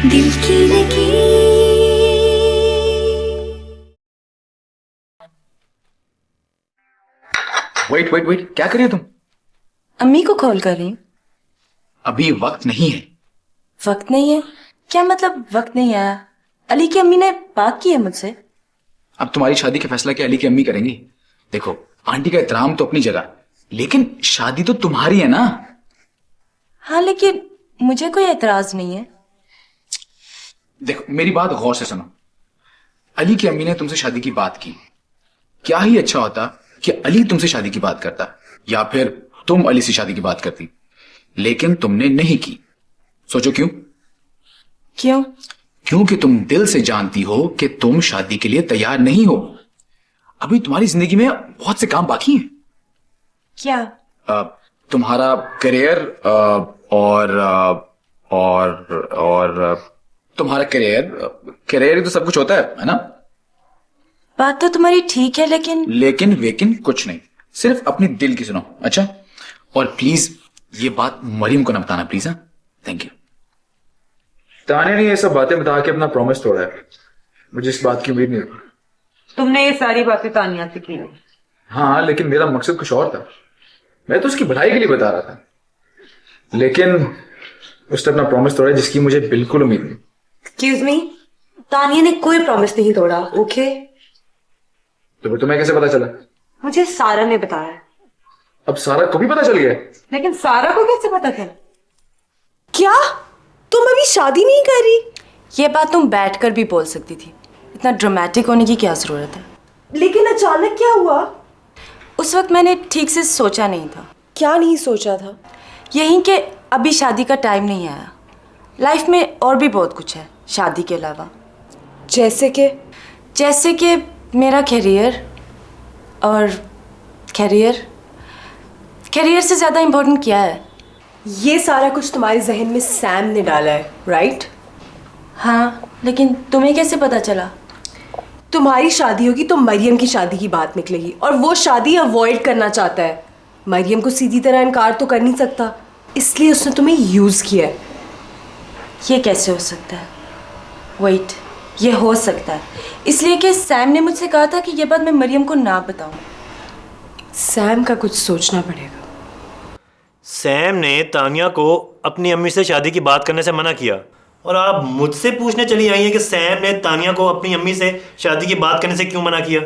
दिल की लकीर। वेट वेट वेट, क्या कर रही हो तुम? अम्मी को कॉल कर रही हूँ। अभी वक्त नहीं है। वक्त नहीं है? क्या मतलब वक्त नहीं आया? अली की अम्मी ने बात की है मुझसे। अब तुम्हारी शादी का फैसला क्या अली की अम्मी करेंगी? देखो, आंटी का एहतराम तो अपनी जगह, लेकिन शादी तो तुम्हारी है ना। हाँ, लेकिन मुझे कोई एतराज नहीं है। देखो, मेरी बात गौर से सुनो। अली की अम्मी ने तुमसे शादी की बात की। क्या ही अच्छा होता कि अली तुमसे शादी की बात करता, या फिर तुम अली से शादी की बात करती, लेकिन तुमने नहीं की। सोचो क्यों? क्यों? क्योंकि तुम दिल से जानती हो कि तुम शादी के लिए तैयार नहीं हो। अभी तुम्हारी जिंदगी में बहुत से काम बाकी हैं। क्या? तुम्हारा करियर और तुम्हारा करियर ही तो सब कुछ होता है ना? बात तो तुम्हारी ठीक है, लेकिन वेकिन कुछ नहीं, सिर्फ अपनी दिल की सुनो, अच्छा? और प्लीज ये बात मरियम को ना बताना, प्लीज। हाँ, थैंक यू। तानिया ने ये सब बातें बता के अपना प्रॉमिस तोड़ा है। मुझे इस बात की उम्मीद नहीं थी। तुमने ये सारी बातें तानिया से की। हाँ, लेकिन मेरा मकसद कुछ और था। मैं तो उसकी भलाई के लिए बता रहा था, लेकिन उसने अपना प्रॉमिस तोड़ा जिसकी मुझे बिल्कुल उम्मीद नहीं। एक्सक्यूज मी, तानिया ने कोई प्रॉमिस नहीं तोड़ा। ओके, तो फिर तुम्हें कैसे पता चला? मुझे सारा ने बताया। अब सारा को भी पता चल गया? लेकिन सारा को कैसे पता चला? क्या तुम अभी शादी नहीं कर रही? ये बात तुम बैठकर भी बोल सकती थी। इतना ड्रामेटिक होने की क्या जरूरत है? लेकिन अचानक क्या हुआ? उस वक्त मैंने ठीक से सोचा नहीं था। क्या नहीं सोचा था? यही कि अभी शादी का टाइम नहीं आया। लाइफ में और भी बहुत कुछ है शादी के अलावा। जैसे कि मेरा करियर, और करियर से ज़्यादा इम्पोर्टेंट क्या है? ये सारा कुछ तुम्हारे जहन में सैम ने डाला है, राइट? हाँ, लेकिन तुम्हें कैसे पता चला? तुम्हारी शादी होगी तो मरियम की शादी की बात निकलेगी, और वो शादी अवॉइड करना चाहता है। मरियम को सीधी तरह इनकार तो कर नहीं सकता, इसलिए उसने तुम्हें यूज किया है। ये कैसे हो सकता है? वेट, ये हो सकता है इसलिए कि सैम ने मुझसे कहा था कि ये बात मैं मरियम को ना बताऊं। सैम का कुछ सोचना पड़ेगा। सैम ने तानिया को अपनी अम्मी से शादी की बात करने से मना किया, और आप मुझसे पूछने चली आई हैं कि सैम ने तानिया को अपनी अम्मी से शादी की बात करने से क्यों मना किया।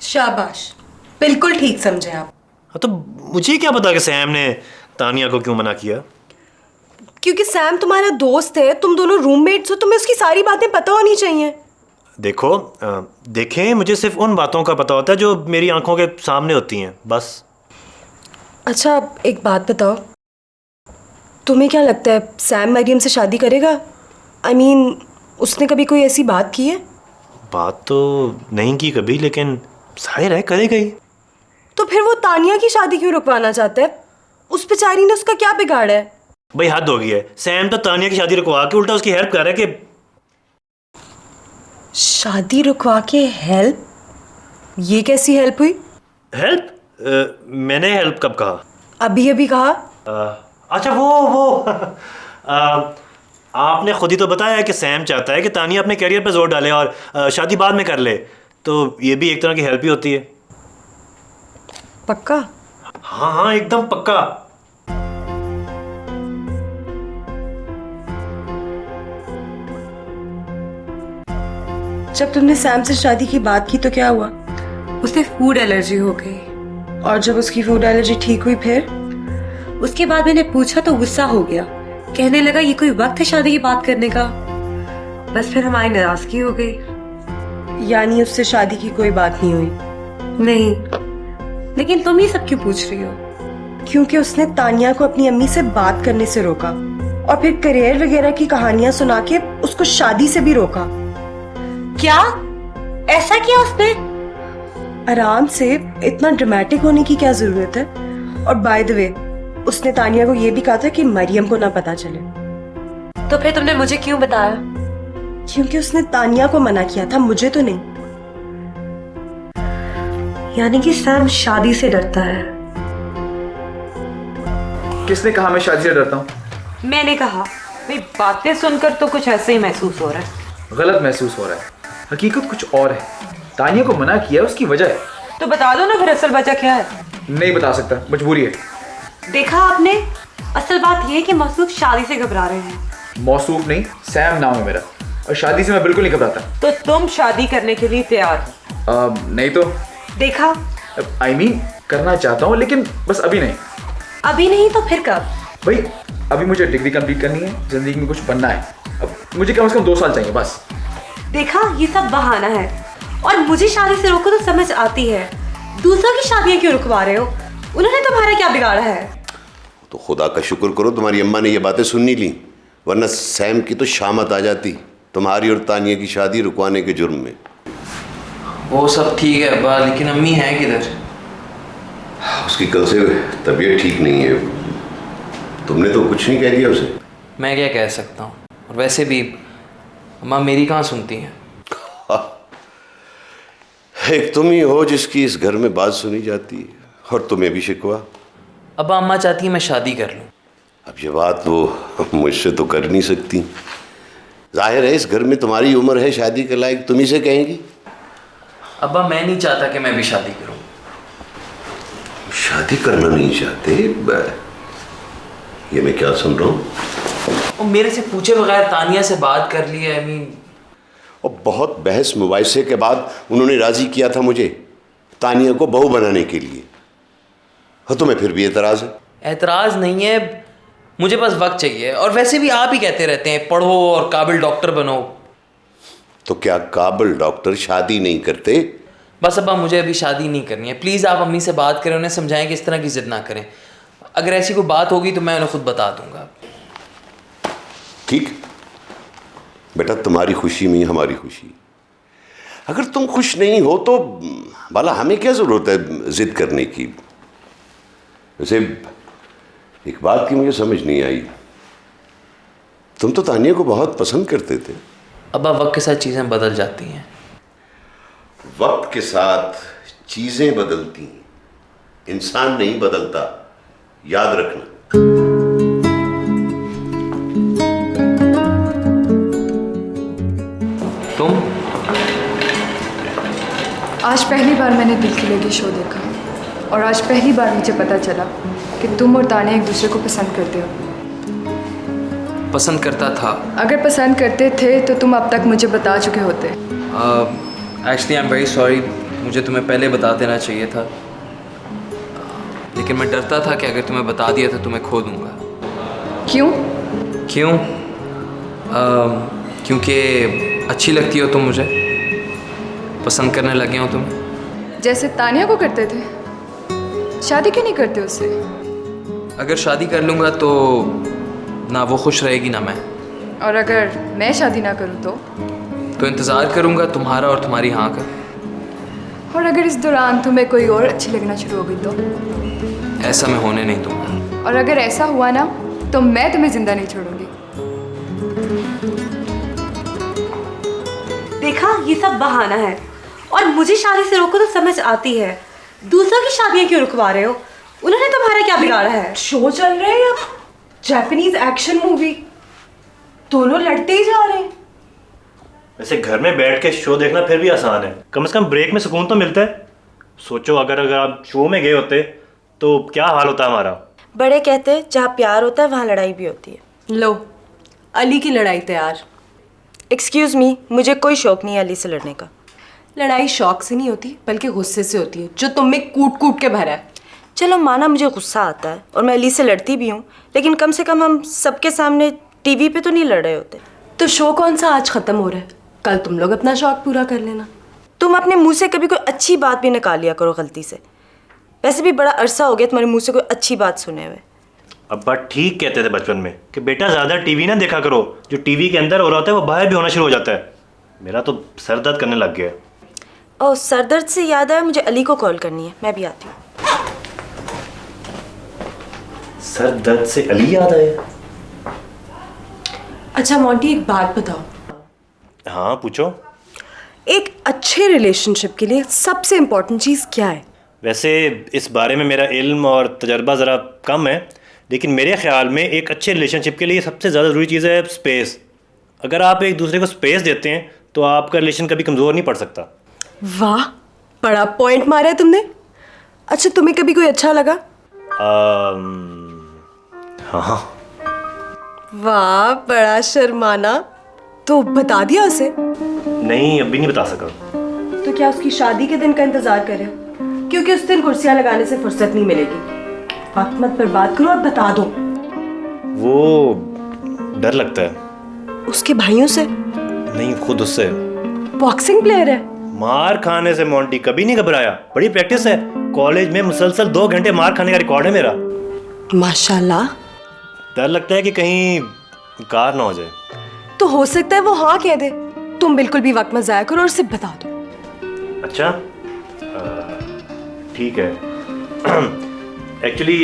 शाबाश, बिल्कुल ठीक समझे आप। हाँ, तो मुझे क्या पता कि सैम ने तानिया को क्यों मना किया? क्योंकि सैम तुम्हारा दोस्त है, तुम दोनों रूममेट्स हो, तुम्हें उसकी सारी बातें पता होनी चाहिए। देखो, देखें, मुझे सिर्फ उन बातों का पता होता है जो मेरी आंखों के सामने होती हैं, बस। अच्छा, एक बात बताओ, तुम्हें क्या लगता है सैम मरियम से शादी करेगा? I mean, उसने कभी कोई ऐसी बात की है? बात तो नहीं की कभी, लेकिन जाहिर है करेगा ही। तो फिर वो तानिया की शादी क्यों रुकवाना चाहता है? उस बेचारी ने उसका क्या बिगाड़ा है? भाई, हद हो गई है। सैम तो तानिया की शादी रुकवा के उल्टा उसकी हेल्प कर रहा है कि शादी रुकवा के हेल्प? ये कैसी हेल्प हुई? हेल्प? मैंने हेल्प कब कहा? अभी अभी कहा। अच्छा, वो आपने खुद ही तो बताया है कि सैम चाहता है कि तानिया अपने करियर पर जोर डाले और शादी बाद में कर ले, तो ये भी एक तरह की हेल्प ही होती है। पक्का? हाँ हाँ, एकदम पक्का। जब तुमने सैम से शादी की बात की तो क्या हुआ? उसे फूड एलर्जी हो गई। और जब उसकी फूड एलर्जी ठीक हुई फिर? उसके बाद मैंने पूछा तो गुस्सा हो गया, कहने लगा ये कोई वक्त है शादी की बात करने का। बस फिर हमारी नाराजगी हो गई। यानी उससे शादी की कोई बात नहीं हुई? नहीं। लेकिन तुम ये सब क्यों पूछ रही हो? क्योंकि उसने तानिया को अपनी अम्मी से बात करने से रोका, और फिर करियर वगैरह की कहानियां सुना के उसको शादी से भी रोका। क्या ऐसा किया उसने? आराम से, इतना ड्रामेटिक होने की क्या जरूरत है? और बाय द वे, उसने तानिया को यह भी कहा था कि मरियम को ना पता चले। तो फिर तुमने मुझे क्यों बताया? क्योंकि उसने तानिया को मना किया था, मुझे तो नहीं। यानी कि सैम शादी से डरता है। किसने कहा मैं शादी से डरता हूँ? मैंने कहा। भाई बातें सुनकर तो कुछ ऐसे ही महसूस हो रहा है। गलत महसूस हो रहा है, हकीकत कुछ और है। तानिया को मना किया, उसकी वजह है। तो बता दो ना फिर असल वजह क्या है। नहीं बता सकता, मजबूरी है। देखा आपने, असल बात यह है कि मसूद शादी से घबरा रहे हैं। मौसूफ नहीं, सैम नाम है मेरा, और शादी से मैं बिल्कुल नहीं घबराता। तो तुम शादी करने के लिए तैयार हो? नहीं तो देखा, I mean, करना चाहता हूँ, लेकिन बस अभी नहीं। अभी नहीं तो फिर कब? भाई अभी मुझे डिग्री कंप्लीट करनी है, जिंदगी में कुछ बनना है। अब मुझे कम से कम 2 साल चाहिए बस। देखा, ये सब बहाना है, और मुझे शादी से रोको तो समझ आती है, दूसरों की शादियां क्यों रुकवा रहे हो? उन्होंने तुम्हारा क्या बिगाड़ा है? तो खुदा का शुक्र करो तुम्हारी अम्मा ने ये बातें सुन नहीं ली, वरना सैम की तो शामत आ जाती तुम्हारी और तानिया की शादी रुकवाने के जुर्म में। वो सब ठीक है अब्बा, लेकिन अम्मी हैं किधर? उसकी कल से तबीयत ठीक नहीं है। तुमने तो कुछ नहीं कह दिया उसे? मैं क्या कह सकता हूँ, और वैसे भी अम्मा मेरी कहाँ सुनती हैं। एक तुम ही हो जिसकी इस घर में बात सुनी जाती है, और तुम्हें भी शिकवा। अब्बा अम्मा चाहती है मैं शादी कर लूँ। अब ये बात वो मुझसे तो कर नहीं सकती। जाहिर है इस घर में तुम्हारी उम्र है शादी के लायक, तुम ही से कहेंगी। अब्बा मैं नहीं चाहता कि मैं भी शादी करूँ। शादी करना नहीं चाहते? ये मैं क्या सुन रहा हूँ? और मेरे से पूछे बगैर तानिया से बात कर ली है। आई मीन, और बहुत बहस मुबाहिसे के बाद उन्होंने राजी किया था मुझे तानिया को बहू बनाने के लिए, और तुम्हें फिर भी एतराज़ है? एतराज़ नहीं है, मुझे बस वक्त चाहिए। और वैसे भी आप ही कहते रहते हैं पढ़ो और काबिल डॉक्टर बनो। तो क्या काबिल डॉक्टर शादी नहीं करते? बस अब्बा मुझे अभी शादी नहीं करनी है। प्लीज़ आप अम्मी से बात करें, उन्हें समझाएं कि इस तरह की जिद ना करें। अगर ऐसी कोई बात होगी तो मैं उन्हें खुद बता दूंगा। ठीक बेटा, तुम्हारी खुशी में ही हमारी खुशी। अगर तुम खुश नहीं हो तो भला हमें क्या ज़रूरत है जिद करने की? वैसे एक बात की मुझे समझ नहीं आई, तुम तो तानिया को बहुत पसंद करते थे। अब्बा वक्त के साथ चीज़ें बदल जाती हैं। वक्त के साथ चीजें बदलती हैं, इंसान नहीं बदलता, याद रखना। तुम? आज पहली बार मैंने दिल की लगी शो देखा, और आज पहली बार मुझे पता चला कि तुम और तानिया एक दूसरे को पसंद करते हो। पसंद करता था। अगर पसंद करते थे तो तुम अब तक मुझे बता चुके होते। Actually I am very sorry, मुझे तुम्हें पहले बता देना चाहिए था, लेकिन मैं डरता था कि अगर तुम्हें बता दिया तो तुम्हें खो दूंगा। क्यों? क्यों? क्योंकि अच्छी लगती हो तुम मुझे, पसंद करने लगे हो तुम्हें। जैसे तानिया को करते थे। शादी क्यों नहीं करते उससे? अगर शादी कर लूँगा तो ना वो खुश रहेगी ना मैं। और अगर मैं शादी ना करूँ तो इंतज़ार करूँगा तुम्हारा और तुम्हारी हाँ का। और अगर इस दौरान तुम्हें कोई और अच्छी लगना शुरू हो गई तो? ऐसा मैं होने नहीं दूँगा। और अगर ऐसा हुआ ना तो मैं तुम्हें जिंदा नहीं छोड़ूंगी। देखा, ये सब बहाना है, और मुझे शादी से रोको तो समझ आती है, दूसरों की शादियां क्यों रुकवा रहे हो? उन्होंने तुम्हारा क्या बिगाड़ा है? शो चल रहा है या जापानीज एक्शन मूवी? दोनों लड़ते ही जा रहे हैं। वैसे घर में बैठ के शो देखना फिर भी आसान है, कम से कम ब्रेक में सुकून तो मिलता है। सोचो अगर आप शो में गए होते तो क्या हाल होता हमारा। बड़े कहते हैं जहाँ प्यार होता है वहाँ लड़ाई भी होती है। लो, अली की लड़ाई तैयार। एक्सक्यूज़ मी, मुझे कोई शौक नहीं है अली से लड़ने का। लड़ाई शौक से नहीं होती बल्कि गुस्से से होती है, जो तुम में कूट कूट के भरा है। चलो माना मुझे गुस्सा आता है और मैं अली से लड़ती भी हूँ, लेकिन कम से कम हम सबके सामने टीवी पे तो नहीं लड़ रहे होते। तो शो कौन सा आज खत्म हो रहा है, कल तुम लोग अपना शौक पूरा कर लेना। तुम अपने मुंह से कभी कोई अच्छी बात भी निकाल लिया करो गलती से। वैसे भी बड़ा अरसा हो गया तुम्हारे मुंह से कोई अच्छी बात सुने हुए। अब्बा ठीक कहते थे बचपन में कि बेटा ज़्यादा टीवी ना देखा करो, जो टीवी के अंदर हो रहा होता है वो बाहर भी होना शुरू हो जाता है। मेरा तो सर दर्द करने लग गया। ओह, सर दर्द से याद आया, मुझे अली को कॉल करनी है, मैं भी आती हूँ। सर दर्द से अली याद आया? अच्छा मोंटी, एक बात बताओ। हाँ पूछो। एक अच्छे रिलेशनशिप के लिए सबसे इम्पोर्टेंट चीज़ क्या है? वैसे इस बारे में मेरा इल्म और तजर्बा ज़रा कम है, लेकिन मेरे ख्याल में एक अच्छे रिलेशनशिप के लिए सबसे ज़्यादा ज़रूरी चीज़ है स्पेस। अगर आप एक दूसरे को स्पेस देते हैं तो आपका रिलेशन कभी कमज़ोर नहीं पड़ सकता। वाह, बड़ा पॉइंट मारा है तुमने। अच्छा, तुम्हें कभी कोई अच्छा लगा? हाँ। वाह, बड़ा शर्माना। तो बता दिया उसे? नहीं, अभी नहीं बता सका। तो क्या उसकी शादी के दिन का इंतजार कर रहे हो? क्योंकि उस दिन कुर्सियां लगाने से फुर्सत नहीं मिलेगी। वक्त मत पर बात करो और बता दो। वो डर लगता है। उसके भाइयों से? नहीं, खुद उससे। बॉक्सिंग प्लेयर है? मार खाने से मोंटी कभी नहीं घबराया, बड़ी प्रैक्टिस है। कॉलेज में मुसलसल 2 घंटे मार खाने का रिकॉर्ड है मेरा। माशाल्लाह। डर लगता है कि कहीं कार ना हो जाए। तो हो सकता है वो हाँ कह दे। तुम बिल्कुल भी वक्त मत जाया करो और उसे बता दो। अच्छा, ठीक है। एक्चुअली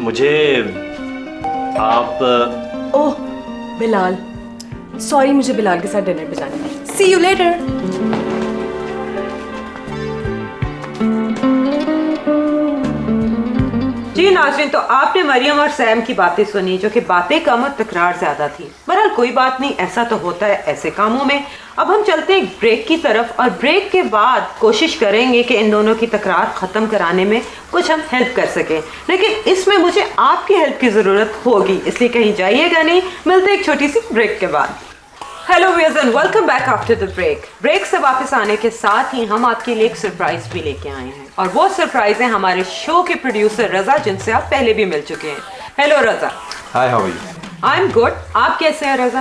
मुझे आप ओह बिलाल, सॉरी, मुझे बिलाल के साथ डिनर पे जाना है। सी यू लेटर। जी नाज़रीन, तो आपने मरियम और सैम की बातें सुनी, जो कि बातें कम और तकरार ज्यादा थी। बहरहाल कोई बात नहीं, ऐसा तो होता है ऐसे कामों में। अब हम चलते हैं ब्रेक की तरफ, और ब्रेक के बाद कोशिश करेंगे कि इन दोनों की तकरार ख़त्म कराने में कुछ हम हेल्प कर सकें। लेकिन इसमें मुझे आपकी हेल्प की ज़रूरत होगी, इसलिए कहीं जाइएगा नहीं। मिलते हैं एक छोटी सी ब्रेक के बाद। Hello viewers and welcome back after the break. Break से वापस आने के साथ ही हम आपके लिए एक सरप्राइज भी लेके आए हैं, और वो सरप्राइज है हमारे शो के प्रोड्यूसर रजा, जिनसे आप पहले भी मिल चुके हैं। Hello Raza. Hi, how are you? I am good. आप कैसे हैं रजा?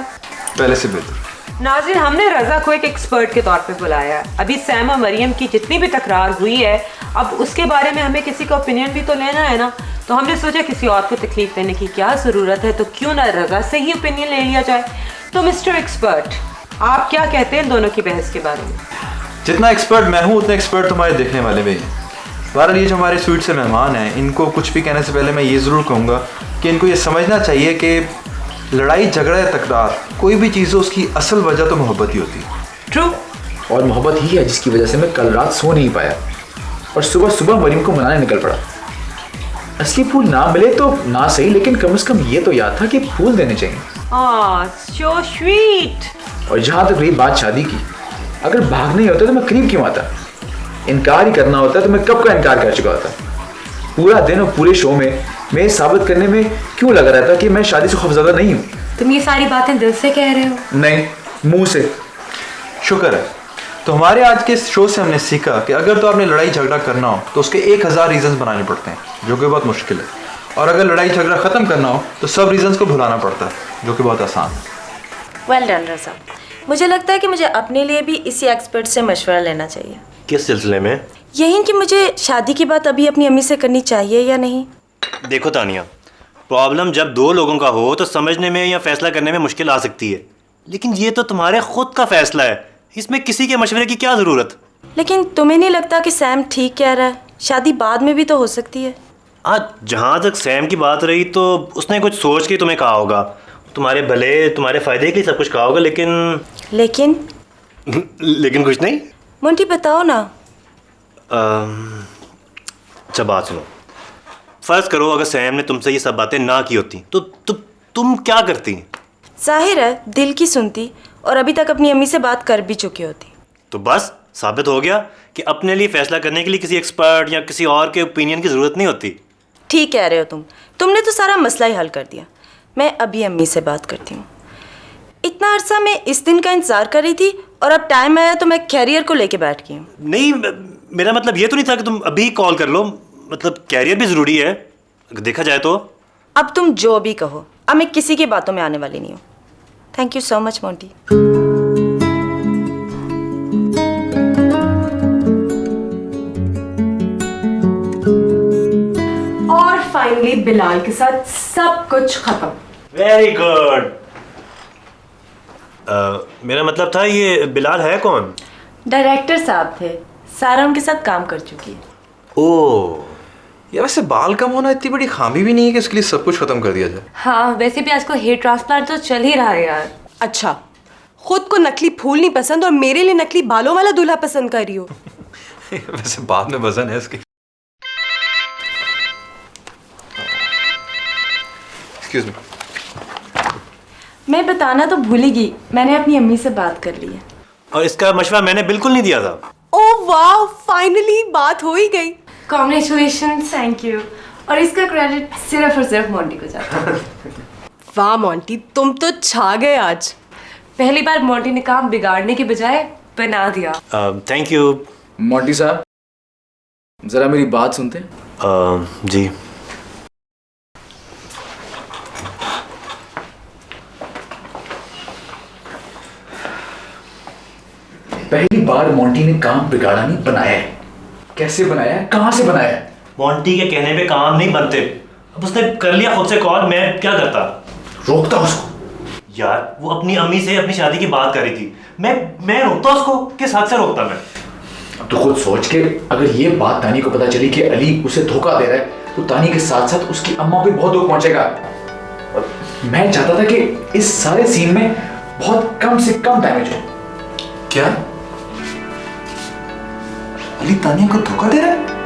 पहले से बेहतर। नाज़रीन, हमने रजा को एक एक्सपर्ट के तौर पे बुलाया है। अभी सैम और मरियम की जितनी भी तकरार हुई है, अब उसके बारे में हमें किसी का ओपिनियन भी तो लेना है ना। तो हमने सोचा किसी और को तकलीफ देने की क्या ज़रूरत है, तो क्यों ना रजा से ही ओपिनियन ले लिया जाए। तो मिस्टर एक्सपर्ट, आप क्या कहते हैं इन दोनों की बहस के बारे में? जितना एक्सपर्ट मैं हूँ उतने एक्सपर्ट तुम्हारे देखने वाले भी हैं। बहरहाल ये जो हमारे स्वीट से मेहमान हैं, इनको कुछ भी कहने से पहले मैं ये ज़रूर कहूँगा कि इनको ये समझना चाहिए कि लड़ाई झगड़ा या तकरार कोई भी चीज़ हो, उसकी असल वजह तो मोहब्बत ही होती है। ट्रू। और मोहब्बत ही है जिसकी वजह से मैं कल रात सो नहीं पाया और सुबह सुबह मरीम को मनाने निकल पड़ा। असली फूल ना मिले तो ना सही, लेकिन कम से कम ये तो याद था कि फूल देने चाहिए। So sweet. और जहाँ तक रही बात शादी की, अगर भाग नहीं होता तो मैं करीब क्यों आता? इनकार ही करना होता तो मैं कब का इनकार कर चुका होता। पूरा दिन और पूरे शो में मैं साबित करने में क्यों लगा रहता कि मैं शादी से खौफजदा नहीं हूँ। तुम ये सारी बातें दिल से कह रहे हो? नहीं, मुंह से। शुक्र है। तो हमारे आज के शो से हमने सीखा कि अगर तो आपने लड़ाई झगड़ा करना हो तो उसके 1000 रीजंस बनाने पड़ते हैं, जो कि बहुत मुश्किल है। और अगर लड़ाई झगड़ा ख़त्म करना हो तो सब रीजंस को भुलाना पड़ता है, जो कि बहुत आसान है। वेल डन रज़ा। मुझे लगता है कि मुझे अपने लिए भी इसी एक्सपर्ट से मशवरा लेना चाहिए। किस सिलसिले में? यही कि मुझे शादी की बात अभी अपनी अम्मी से करनी चाहिए या नहीं। देखो तानिया, प्रॉब्लम जब 2 लोगों का हो तो समझने में या फैसला करने में मुश्किल आ सकती है, लेकिन ये तो तुम्हारे खुद का फैसला है, इसमें किसी के मशवरे की क्या ज़रूरत? लेकिन तुम्हें नहीं लगता कि सैम ठीक कह रहा है? शादी बाद में भी तो हो सकती है। आज जहाँ तक सैम की बात रही तो उसने कुछ सोच के तुम्हें कहा होगा, तुम्हारे भले तुम्हारे फ़ायदे के लिए सब कुछ कहा होगा, लेकिन लेकिन कुछ नहीं। मोंटी बताओ ना। अच्छा बात सुनो, फ़र्ज़ करो अगर सैम ने तुमसे ये सब बातें ना की होती तो तुम क्या करती? जाहिर है दिल की सुनती और अभी तक अपनी अम्मी से बात कर भी चुकी होती। तो बस साबित हो गया कि अपने लिए फ़ैसला करने के लिए किसी एक्सपर्ट या किसी और के ओपिनियन की ज़रूरत नहीं होती। ठीक कह रहे हो तुमने तो सारा मसला ही हल कर दिया। मैं अभी अम्मी से बात करती हूँ। इतना अरसा मैं इस दिन का इंतज़ार कर रही थी और अब टाइम आया तो मैं कैरियर को लेके बैठ गई हूँ। नहीं, मेरा मतलब ये तो नहीं था कि तुम अभी कॉल कर लो, मतलब कैरियर भी ज़रूरी है देखा जाए तो। अब तुम जो भी कहो, अब मैं किसी की बातों में आने वाली नहीं हूँ। Thank you so much Monty. और फाइनली बिलाल के साथ सब कुछ खत्म। Very good. मेरा मतलब था ये बिलाल है कौन? डायरेक्टर साहब थे, सारा उनके साथ काम कर चुकी है। ओह, यार वैसे बाल कम होना इतनी बड़ी खामी भी नहीं है कि उसके लिए सब कुछ खत्म कर दिया जाए। हाँ, वैसे भी आजकल हेयर ट्रांसप्लांट तो चल ही रहा है यार। अच्छा, खुद को नकली फूल नहीं पसंद और मेरे लिए नकली बालों वाला दूल्हा पसंद कर रही हो। वैसे बाद में वजन है इसकी। Excuse me. मैं बताना तो भूल ही गई, मैंने अपनी अम्मी से बात कर ली है। और इसका मशवरा मैंने बिल्कुल नहीं दिया था। ओह वाह, फाइनली बात हो ही गई। Congratulation, thank you. और इसका क्रेडिट सिर्फ और सिर्फ मोंटी को जाता है। वाह मोंटी, तुम तो छा गए आज। पहली बार मोंटी ने काम बिगाड़ने के बजाय बना दिया। Thank you. मोंटी साहब, जरा मेरी बात सुनते हैं? जी। पहली बार मोंटी ने काम बिगाड़ा नहीं, बनाया है। कैसे बनाया है, कहां से बनाया है? मोंटी के कहने पे काम नहीं बनते। अब उसने कर लिया खुद से कॉल, मैं क्या करता? रोकता उसको। यार वो अपनी अम्मी से अपनी शादी की बात कर रही थी, मैं रोकता उसको? किस हद से रोकता मैं? अब तो खुद सोच के, अगर ये बात तानी को पता चली कि अली उसे धोखा दे रहा है, तो तानी के साथ साथ उसकी अम्मा पे बहुत दुख पहुंचेगा। और मैं चाहता था कि इस सारे सीन में बहुत कम से कम डैमेज हो। क्या? अली तानिया को धोखा दे रहा है?